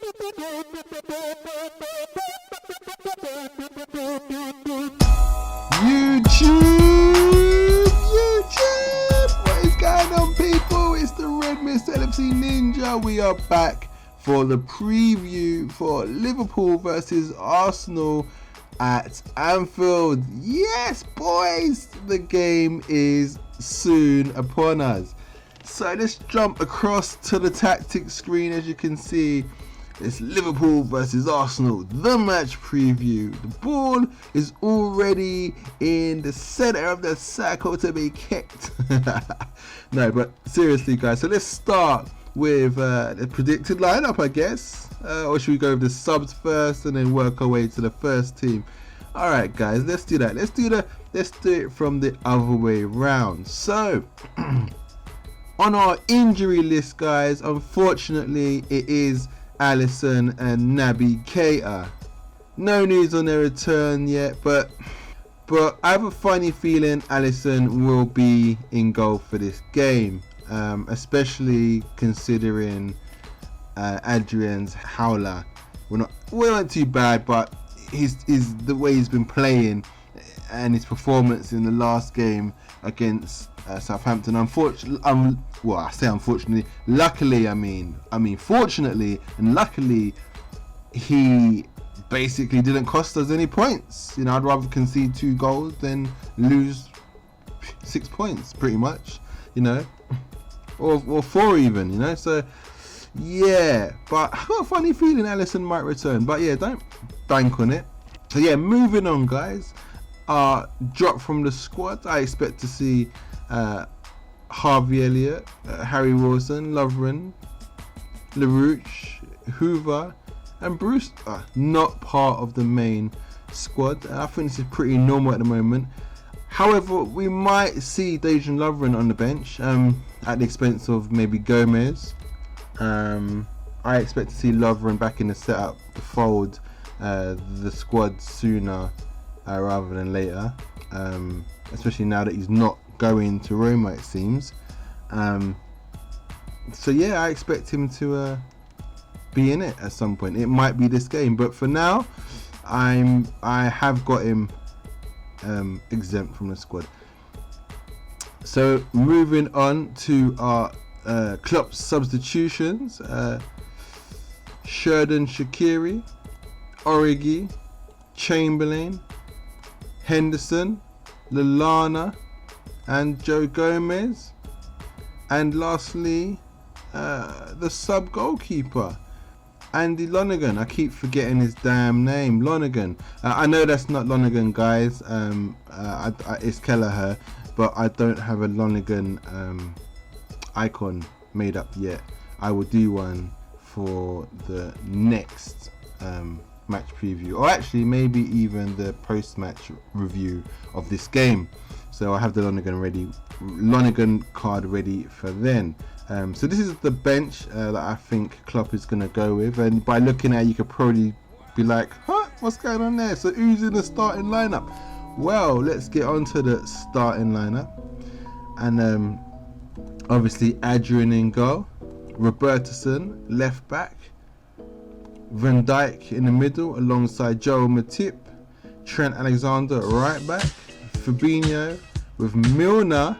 YouTube! What is going on, people? It's the Red Mist LFC Ninja. We are back for the preview for Liverpool versus Arsenal at Anfield. Yes, boys! The game is soon upon us. So let's jump across to the tactics screen. As you can see, it's Liverpool versus Arsenal, the match preview. The ball is already in the center of the circle to be kicked. No, but seriously, guys, so let's start with the predicted lineup, I guess. Or should we go with the subs first and then work our way to the first team? Alright, guys, let's do that. Let's do it from the other way around. So on our injury list, guys, unfortunately it is Alisson and Naby Keita. No news on their return yet, but I have a funny feeling Alisson will be in goal for this game, especially considering Adrian's howler. We weren't too bad, but his the way he's been playing and his performance in the last game against Southampton, unfortunately, well, I say unfortunately, luckily, I mean fortunately and luckily, he basically didn't cost us any points. You know, I'd rather concede 2 goals than lose 6 points, pretty much, you know, or 4 even, you know. So yeah, but I've got a funny feeling Alisson might return, but yeah, don't bank on it. So yeah, moving on, guys. Drop from the squad, I expect to see Harvey Elliott, Harry Wilson, Lovren, LaRouche, Hoover and Bruce not part of the main squad. I think this is pretty normal at the moment. However, we might see Dejan Lovren on the bench at the expense of maybe Gomez. I expect to see Lovren back in the setup to fold the squad sooner rather than later, especially now that he's not going to Roma, it seems. So yeah, I expect him to be in it at some point. It might be this game, but for now I have got him exempt from the squad. So moving on to our Klopp substitutions. Sheridan Shaqiri, Origi, Chamberlain, Henderson, Lallana and Joe Gomez, and lastly the sub goalkeeper Andy Lonergan. I keep forgetting his damn name, Lonergan. I know that's not Lonergan, guys. It's Kelleher, but I don't have a Lonergan icon made up yet. I will do one for the next match preview, or actually maybe even the post-match review of this game. So I have the Lonergan card ready for then. So this is the bench that I think Klopp is going to go with, and by looking at it, you could probably be like, huh, what's going on there? So who's in the starting lineup? Well, let's get on to the starting lineup. And obviously Adrian in goal, Robertson left back, Van Dijk in the middle alongside Joel Matip, Trent Alexander right back, Fabinho with Milner,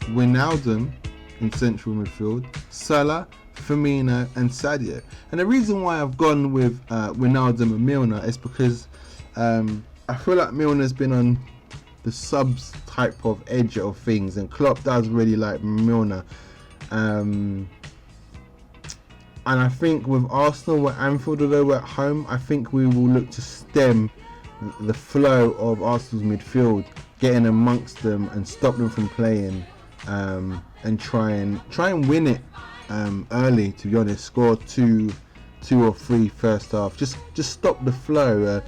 Wijnaldum in central midfield, Salah, Firmino and Sadio. And the reason why I've gone with Wijnaldum and Milner is because I feel like Milner's been on the subs type of edge of things, and Klopp does really like Milner. And I think with Arsenal at Anfield, although we're at home, I think we will look to stem the flow of Arsenal's midfield, getting amongst them and stop them from playing, and try and win it early. To be honest, score two or three first half. Just stop the flow.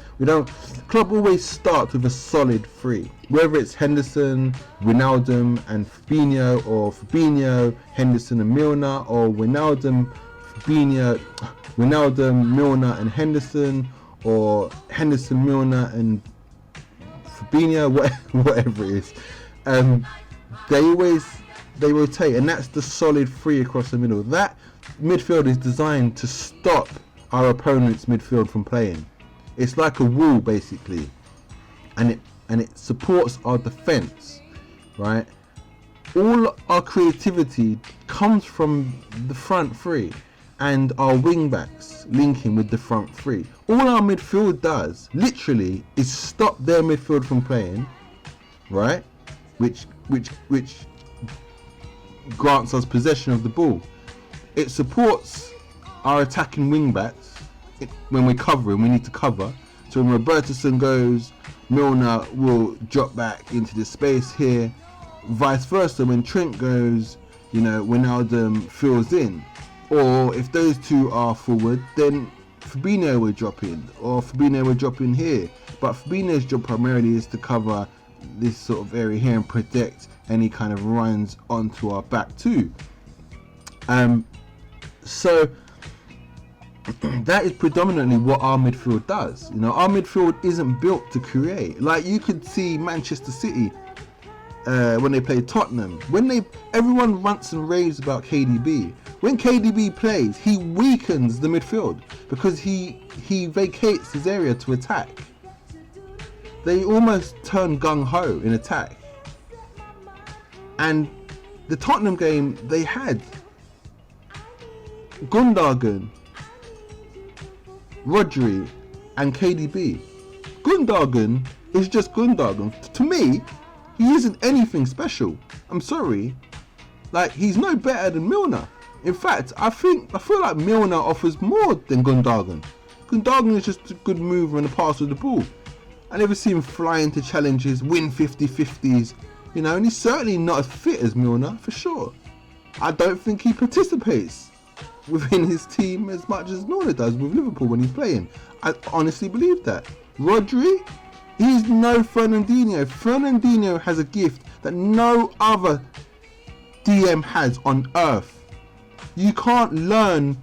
Klopp always starts with a solid 3, whether it's Henderson, Wijnaldum and Fabinho, or Fabinho, Henderson and Milner, or Wijnaldum, Milner and Henderson, or Henderson, Milner and Fabinho, whatever it is. They rotate, and that's the solid 3 across the middle. That midfield is designed to stop our opponent's midfield from playing. It's like a wall basically, and it supports our defense, right? All our creativity comes from the front three and our wing backs linking with the front three. All our midfield does literally is stop their midfield from playing, right? Which grants us possession of the ball. It supports our attacking wing backs when we're covering. We need to cover. So when Robertson goes, Milner will drop back into the space here. Vice versa, when Trent goes, Wijnaldum fills in. Or if those two are forward, then Fabinho will drop in, or Fabinho will drop in here. But Fabinho's job primarily is to cover this sort of area here and protect any kind of runs onto our back too. So that is predominantly what our midfield does. Our midfield isn't built to create. Like you could see Manchester City when they play Tottenham. Everyone rants and raves about KDB. When KDB plays, he weakens the midfield because he vacates his area to attack. They almost turn gung-ho in attack. And the Tottenham game, they had Gundogan, Rodri and KDB. Gundogan is just Gundogan. To me, he isn't anything special. I'm sorry. Like, he's no better than Milner. In fact, I feel like Milner offers more than Gundogan. Gundogan is just a good mover and a passer of the ball. I never see him fly into challenges, win 50-50s, and he's certainly not as fit as Milner, for sure. I don't think he participates within his team as much as Milner does with Liverpool when he's playing. I honestly believe that. Rodri, he's no Fernandinho. Fernandinho has a gift that no other DM has on earth. You can't learn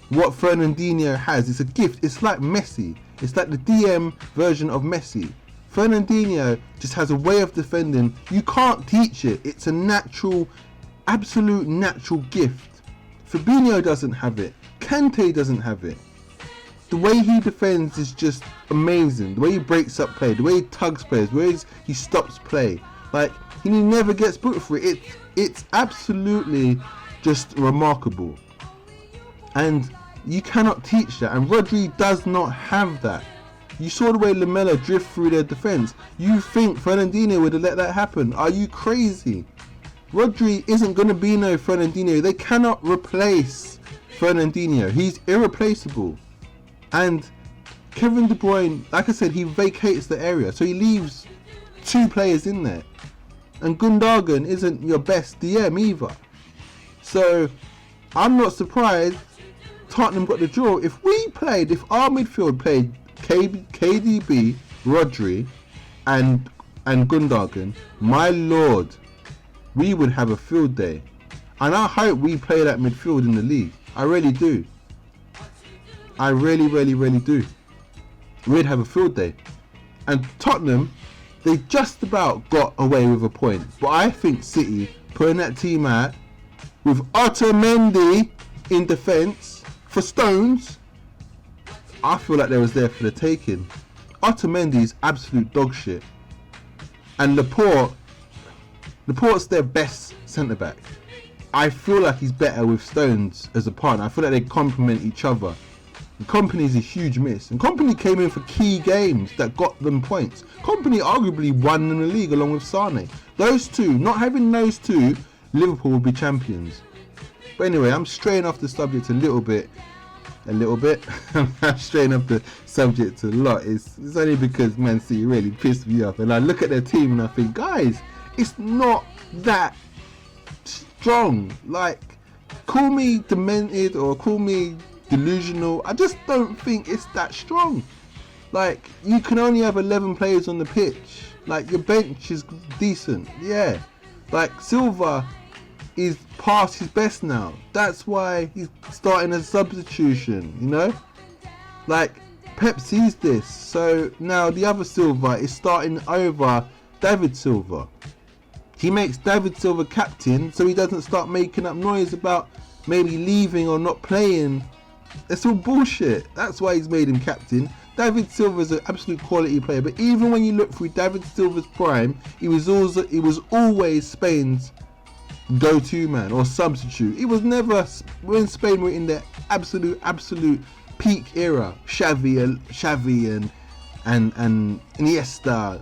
what Fernandinho has. It's a gift. It's like Messi. It's like the DM version of Messi. Fernandinho just has a way of defending. You can't teach it. It's a natural, absolute natural gift. Fabinho doesn't have it. Kante doesn't have it. The way he defends is just amazing. The way he breaks up play, the way he tugs players, the way he stops play. Like, he never gets booked for it. It's absolutely just remarkable. And you cannot teach that. And Rodri does not have that. You saw the way Lamela drift through their defence. You think Fernandinho would have let that happen? Are you crazy? Rodri isn't going to be no Fernandinho. They cannot replace Fernandinho. He's irreplaceable. And Kevin De Bruyne, like I said, he vacates the area. So he leaves two players in there. And Gundogan isn't your best DM either. So I'm not surprised Tottenham got the draw. If our midfield played KDB, Rodri and Gundogan, my lord, we would have a field day. And I hope we play that midfield in the league. I really do. I really, really, really do. We'd have a field day. And Tottenham, they just about got away with a point. But I think City, putting that team out with Otamendi in defence for Stones, I feel like they was there for the taking. Otamendi is absolute dog shit. And Laporte's their best centre-back. I feel like he's better with Stones as a partner. I feel like they complement each other. And Kompany's a huge miss. And Kompany came in for key games that got them points. Kompany arguably won in the league along with Sane. Those two, not having those two, Liverpool will be champions. But anyway, I'm straying off the subject a little bit. I'm straying off the subject a lot. It's only because Man City really pissed me off. And I look at their team and I think, guys, it's not that strong. Like, call me demented or call me delusional. I just don't think it's that strong. Like, you can only have 11 players on the pitch. Like, your bench is decent. Yeah. Like, Silva is past his best now. That's why he's starting a substitution, Like, Pep sees this. So now the other Silva is starting over David Silva. He makes David Silva captain so he doesn't start making up noise about maybe leaving or not playing It's all bullshit. That's why he's made him captain. David Silva's an absolute quality player, but even when you look through David Silva's prime, he was always Spain's go-to man or substitute. He was never, when Spain were in their absolute peak era, Xavi and Iniesta,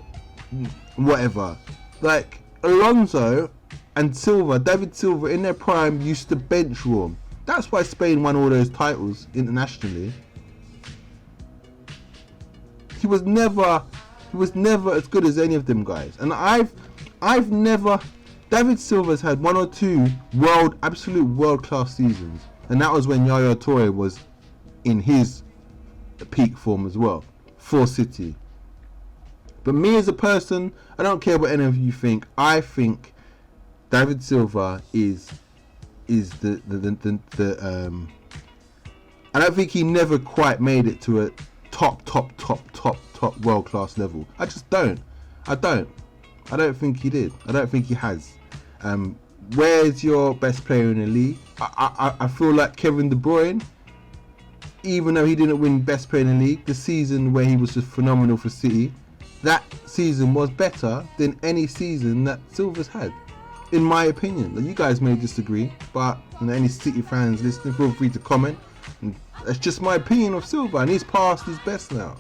whatever. Like Alonso and Silva, David Silva in their prime used to bench warm. That's why Spain won all those titles internationally. He was never as good as any of them guys. And I've never. David Silva's had one or two absolute world-class seasons, and that was when Yaya Toure was in his peak form as well for City. But me as a person, I don't care what any of you think. I think David Silva is the I don't think he never quite made it to a top world-class level. I just don't. I don't think he did. I don't think he has. Where's your best player in the league? I feel like Kevin De Bruyne, even though he didn't win best player in the league, the season where he was just phenomenal for City, that season was better than any season that Silva's had, in my opinion. You guys may disagree, but any City fans listening, feel free to comment. That's just my opinion of Silva, and he's past his best now.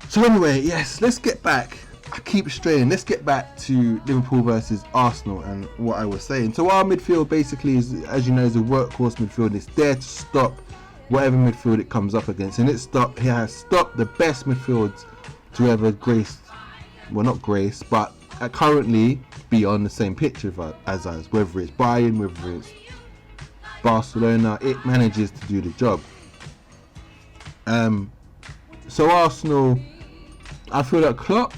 So anyway, yes, let's get back. I keep straying. Let's get back to Liverpool versus Arsenal and what I was saying. So our midfield basically is, as you know, is a workhorse midfield. It's there to stop whatever midfield it comes up against, and it has stopped the best midfields to ever grace, well, not grace, but currently be on the same pitch as us. Whether it's Bayern, whether it's Barcelona, it manages to do the job. So Arsenal, I feel like Klopp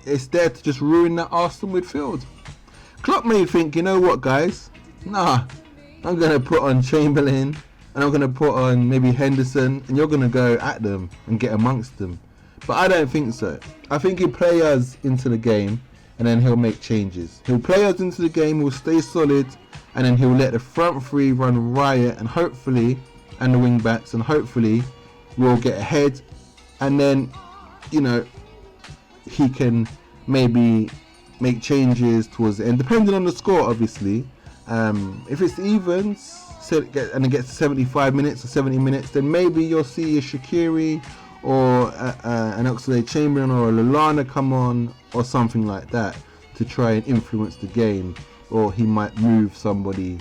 is there to just ruin that Arsenal midfield. Klopp may think, you know what, guys? Nah, I'm going to put on Chamberlain and I'm going to put on maybe Henderson, and you're going to go at them and get amongst them. But I don't think so. I think he'll play us into the game and then he'll make changes. He'll play us into the game, he'll stay solid, and then he'll let the front three run riot, and hopefully, and the wing backs, and hopefully we'll get ahead, and then, he can maybe make changes towards the end, depending on the score, obviously. If it's evens, and it gets to 75 minutes or 70 minutes, then maybe you'll see a Shaqiri or an Oxlade-Chamberlain or a Lallana come on, or something like that, to try and influence the game. Or he might move somebody,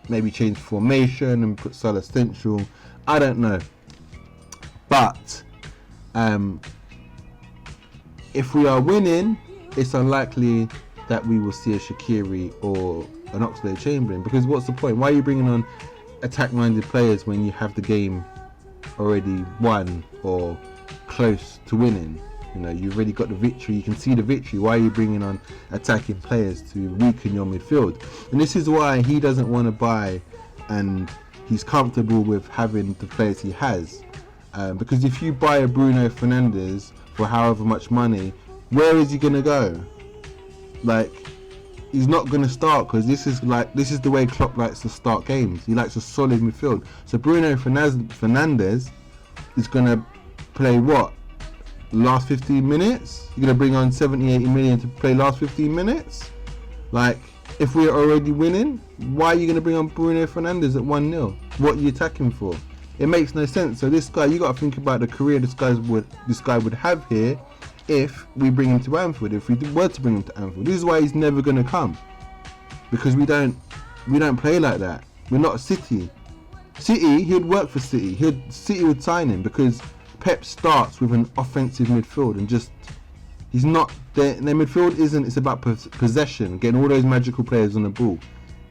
maybe change formation and put Salah central. I don't know. But if we are winning, it's unlikely that we will see a Shaqiri or an Oxlade-Chamberlain, because what's the point? Why are you bringing on attack-minded players when you have the game already won or close to winning? You've already got the victory. You can see the victory. Why are you bringing on attacking players to weaken your midfield? And this is why he doesn't want to buy, and he's comfortable with having the players he has. Because if you buy a Bruno Fenandez for however much money, where is he going to go? He's not going to start, because this is the way Klopp likes to start games. He likes a solid midfield. So Bruno Fenandez is going to play what? Last 15 minutes? You're going to bring on 70-80 million to play last 15 minutes? If we're already winning, why are you going to bring on Bruno Fenandez at 1-0? What are you attacking for? It makes no sense. So this guy, you got to think about the career this guy would have here if we bring him to Anfield. If we were to bring him to Anfield, this is why he's never going to come, because we don't play like that. We're not City. He'd work for City. City would sign him, because Pep starts with an offensive midfield, and he's not their midfield isn't. It's about possession, getting all those magical players on the ball.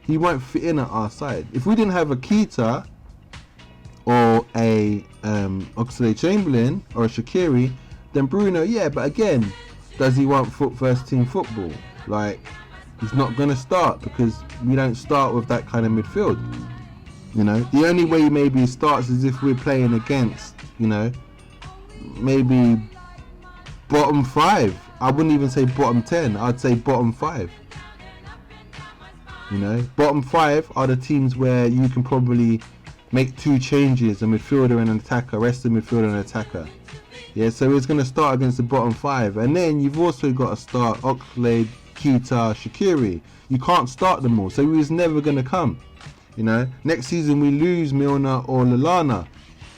He won't fit in at our side. If we didn't have a Keita or a Oxlade-Chamberlain or a Shaqiri, then Bruno, yeah. But again, does he want first team football? He's not going to start, because we don't start with that kind of midfield. The only way maybe he starts is if we're playing against, maybe bottom 5. I wouldn't even say bottom 10. I'd say bottom 5. Bottom 5 are the teams where you can probably make 2 changes, a midfielder and an attacker, rest the midfielder and an attacker. Yeah, so he's going to start against the bottom 5. And then you've also got to start Oxlade, Keita, Shaqiri. You can't start them all, so he was never going to come. You know, next season we lose Milner or Lallana,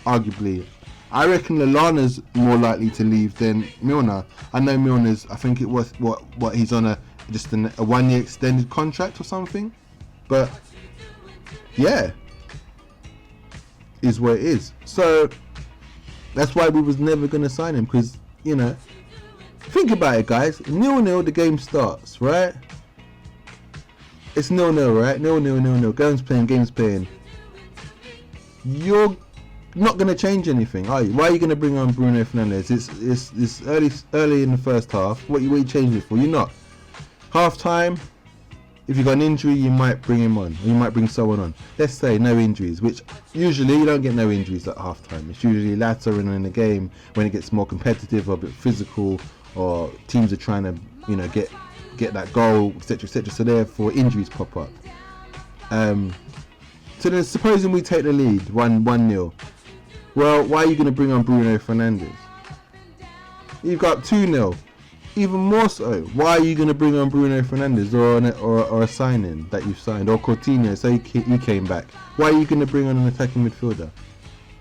arguably. I reckon Lallana's more likely to leave than Milner. I know Milner's, I think it was what he's on a 1-year extended contract or something. But yeah, is what it is. So that's why we was never going to sign him, because, you know, think about it, guys. 0-0, the game starts, right? It's 0-0, right? 0-0. Game's playing. You're not going to change anything, are you? Why are you going to bring on Bruno Fenandez? It's early in the first half. What you change it for? You're not. Half time, if you got an injury, you might bring him on, or you might bring someone on. Let's say no injuries, which usually you don't get no injuries at half time. It's usually later in the game when it gets more competitive or a bit physical, or teams are trying to, you know, get that goal, etc., etc. So therefore injuries pop up. So then supposing we take the lead 1-0, well, why are you going to bring on Bruno Fenandez? You've got 2-0. Even more so, why are you going to bring on Bruno Fenandez or a signing that you've signed, or Coutinho, so he came back? Why are you going to bring on an attacking midfielder?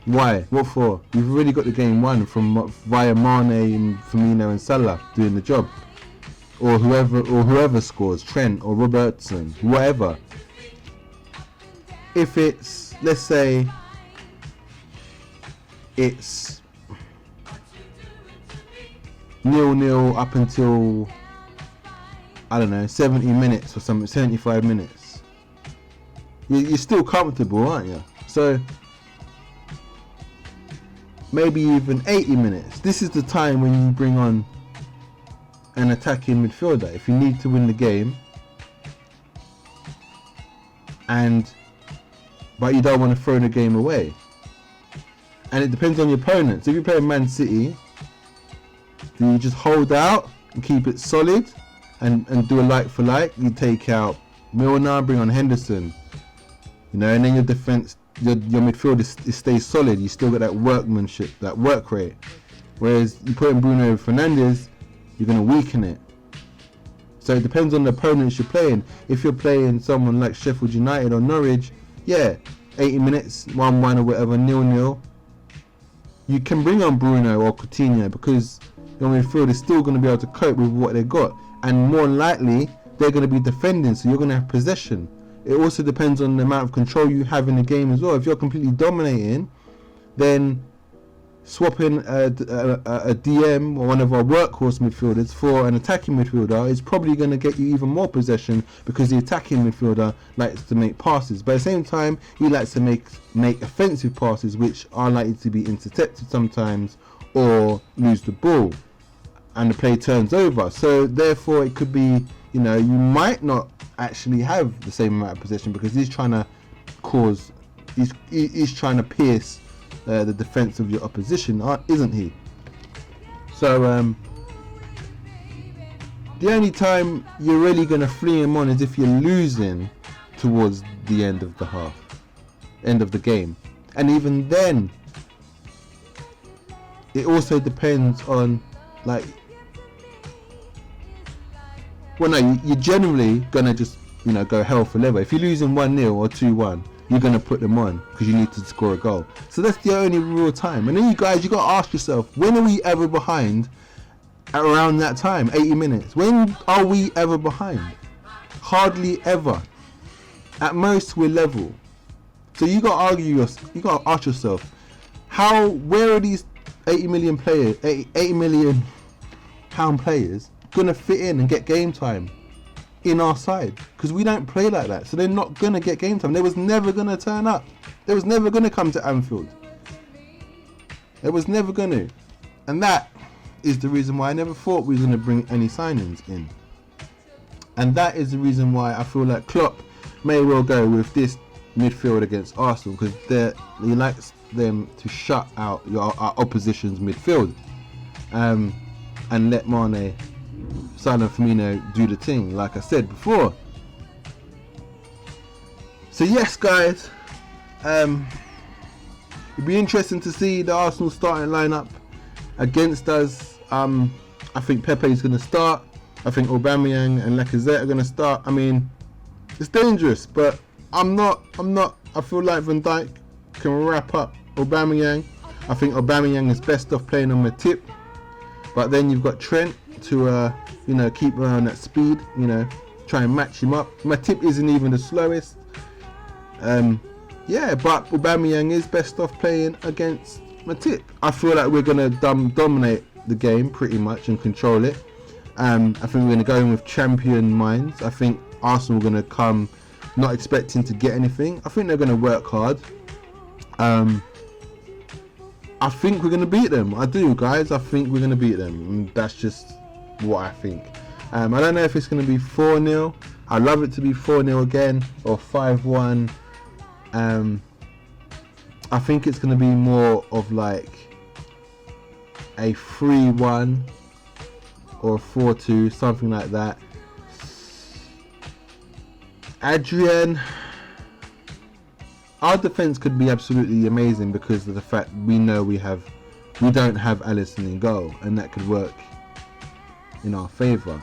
Why? What for? You've already got the game won via Mane and Firmino and Salah doing the job, or whoever scores, Trent or Robertson, whatever. If it's, let's say, it's 0-0 up until, I don't know, 70 minutes or something, 75 minutes. You're still comfortable, aren't you? So maybe even 80 minutes. This is the time when you bring on an attacking midfielder if you need to win the game, but you don't want to throw the game away. And it depends on your opponents. If you're playing Man City, do you just hold out and keep it solid and do a like for like? You take out Milner, bring on Henderson, you know, and then your defense, your midfield stays solid. You still got that workmanship, that work rate. Whereas you put in Bruno Fenandez, you're going to weaken it. So it depends on the opponents you're playing. If you're playing someone like Sheffield United or Norwich, yeah, 80 minutes, 1-1 or whatever, 0-0, you can bring on Bruno or Coutinho, because your midfield is still going to be able to cope with what they got, and more likely they're going to be defending, so you're going to have possession. It also depends on the amount of control you have in the game as well. If you're completely dominating, then swapping a DM or one of our workhorse midfielders for an attacking midfielder is probably going to get you even more possession, because the attacking midfielder likes to make passes, but at the same time he likes to make offensive passes, which are likely to be intercepted sometimes or lose the ball and the play turns over. So therefore it could be, you know, you might not actually have the same amount of possession, because he's trying to he's trying to pierce the defense of your opposition, isn't he? So the only time you're really going to flee him on is if you're losing towards the end of the game, and even then it also depends on, like, well, no, you're generally gonna just, you know, go hell for leather. If you're losing 1-0 or 2-1, you're gonna put them on because you need to score a goal. So that's the only real time. And then you guys, gotta ask yourself, when are we ever behind around that time? 80 minutes. When are we ever behind? Hardly ever. At most we're level. So you gotta ask yourself, where are these 80 million players, 80 million pound players gonna fit in and get game time in our side? Because we don't play like that, so they're not gonna get game time. They was never gonna turn up. They was never gonna come to Anfield. They was never gonna. And that is the reason why I never thought we was gonna bring any signings in. And that is the reason why I feel like Klopp may well go with this midfield against Arsenal, because he likes them to shut out our opposition's midfield, and let Mane, Salah and Firmino do the thing, like I said before. So yes, guys, it'd be interesting to see the Arsenal starting lineup against us. I think Pepe is going to start. I think Aubameyang and Lacazette are going to start. I mean, it's dangerous, but I'm not. I feel like Van Dijk can wrap up Aubameyang. I think Aubameyang is best off playing on Matip, but then you've got Trent to keep around that speed. Try and match him up. Matip isn't even the slowest. But Aubameyang is best off playing against Matip. I feel like we're gonna dominate the game pretty much and control it. I think we're gonna go in with champion minds. I think Arsenal are gonna come not expecting to get anything. I think they're gonna work hard. I think we're gonna beat them. I do, guys. I think we're gonna beat them. And that's just what I think. I don't know if it's gonna be 4-0. I'd love it to be 4-0 again or 5-1. I think it's going to be more of like a 3-1 or a 4-2, something like that. Adrian, our defense could be absolutely amazing because of the fact we know we don't have Alisson in goal, and that could work in our favour.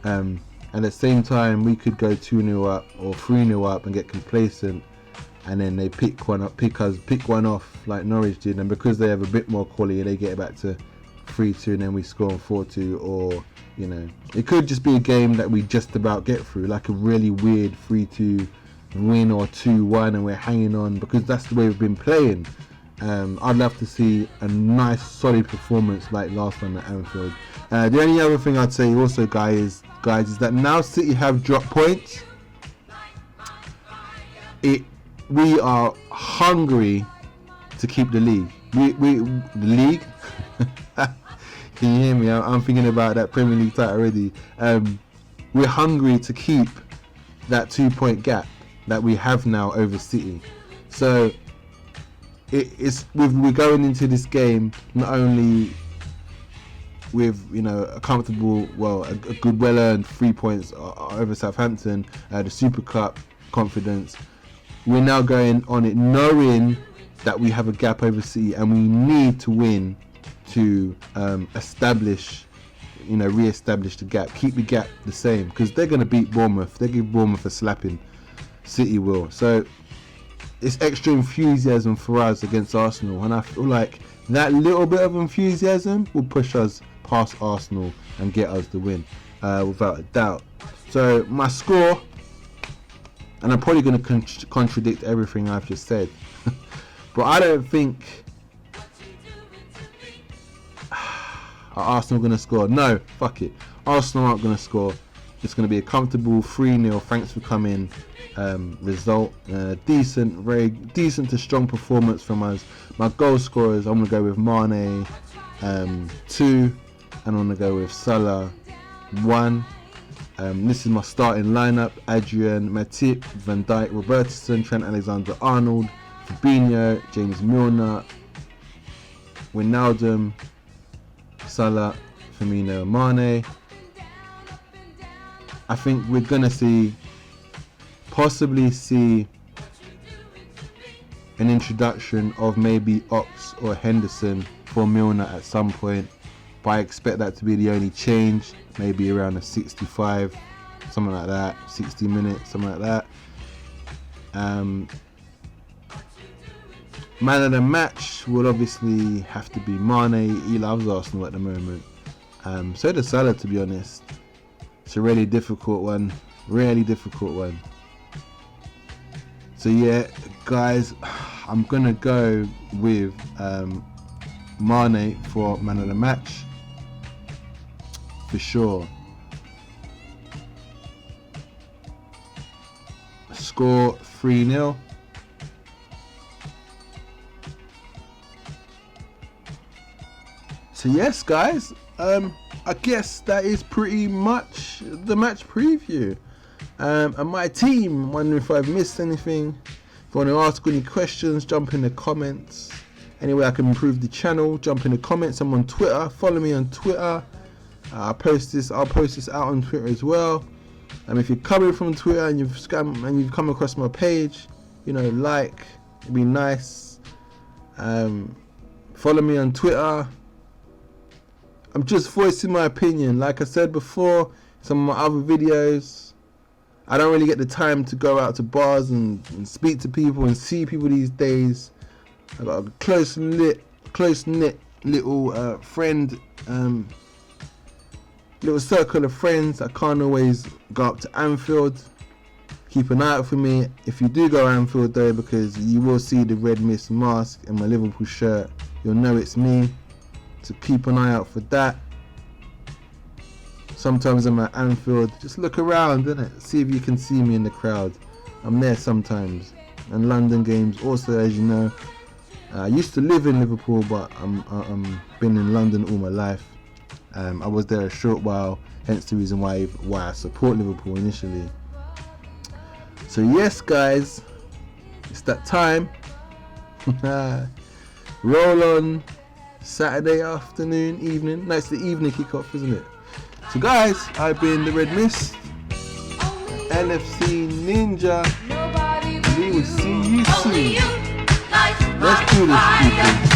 At the same time, we could go 2-0 up or 3-0 up and get complacent, and then they pick one off like Norwich did, and because they have a bit more quality, they get it back to 3-2, and then we score on 4-2, or it could just be a game that we just about get through, like a really weird 3-2 win or 2-1, and we're hanging on because that's the way we've been playing. I'd love to see a nice solid performance like last time at Anfield. The only other thing I'd say also, guys, is that now City have dropped points. We are hungry to keep the league. The league. Can you hear me? I'm thinking about that Premier League title already. We're hungry to keep that 2-point gap that we have now over City. So we're going into this game not only with a comfortable, a good, well-earned 3 points over Southampton, the Super Cup confidence. We're now going on it knowing that we have a gap over City, and we need to win to re-establish the gap, keep the gap the same, because they're going to beat Bournemouth. They give Bournemouth a slapping. City will. So it's extra enthusiasm for us against Arsenal, and I feel like that little bit of enthusiasm will push us past Arsenal and get us the win, without a doubt. So my score, and I'm probably going to contradict everything I've just said, but I don't think Arsenal are going to score. No, fuck it. Arsenal aren't going to score. It's going to be a comfortable 3-0. Thanks for coming. Result. Decent, very decent to strong performance from us. My goal scorers, I'm going to go with Mane 2, and I'm going to go with Salah 1. This is my starting lineup: Adrian, Matip, Van Dijk, Robertson, Trent Alexander-Arnold, Fabinho, James Milner, Wijnaldum, Salah, Firmino, Mane. I think we're gonna possibly see an introduction of maybe Ox or Henderson for Milner at some point, but I expect that to be the only change, maybe around a 65, something like that, 60 minutes, something like that. Man of the match will obviously have to be Mane. He loves Arsenal at the moment. So does Salah, to be honest. It's a really difficult one. So yeah, guys, I'm gonna go with Mane for man of the match for sure. Score 3-0. So yes, guys, I guess that is pretty much the match preview. And my team, wondering if I've missed anything. If you want to ask any questions, jump in the comments. Any way I can improve the channel, jump in the comments. I'm on Twitter. Follow me on Twitter. I'll post this out on Twitter as well. If you're coming from Twitter and you've come across my page, like, it'd be nice. Follow me on Twitter. I'm just voicing my opinion. Like I said before, some of my other videos, I don't really get the time to go out to bars and speak to people and see people these days. I've got a close-knit little friend, little circle of friends. I can't always go up to Anfield. Keep an eye out for me if you do go Anfield though, because you will see the red mist mask and my Liverpool shirt. You'll know it's me. So keep an eye out for that. Sometimes I'm at Anfield, just look around, innit? See if you can see me in the crowd. I'm there sometimes. And London games also, as you know. I used to live in Liverpool, but I'm been in London all my life. I was there a short while, hence the reason why I support Liverpool initially. So yes guys, it's that time. Roll on Saturday afternoon, evening. No, it's the evening kickoff, isn't it? So guys, I've been the Red Mist, LFC Ninja. We will see you soon. Let's do this, people.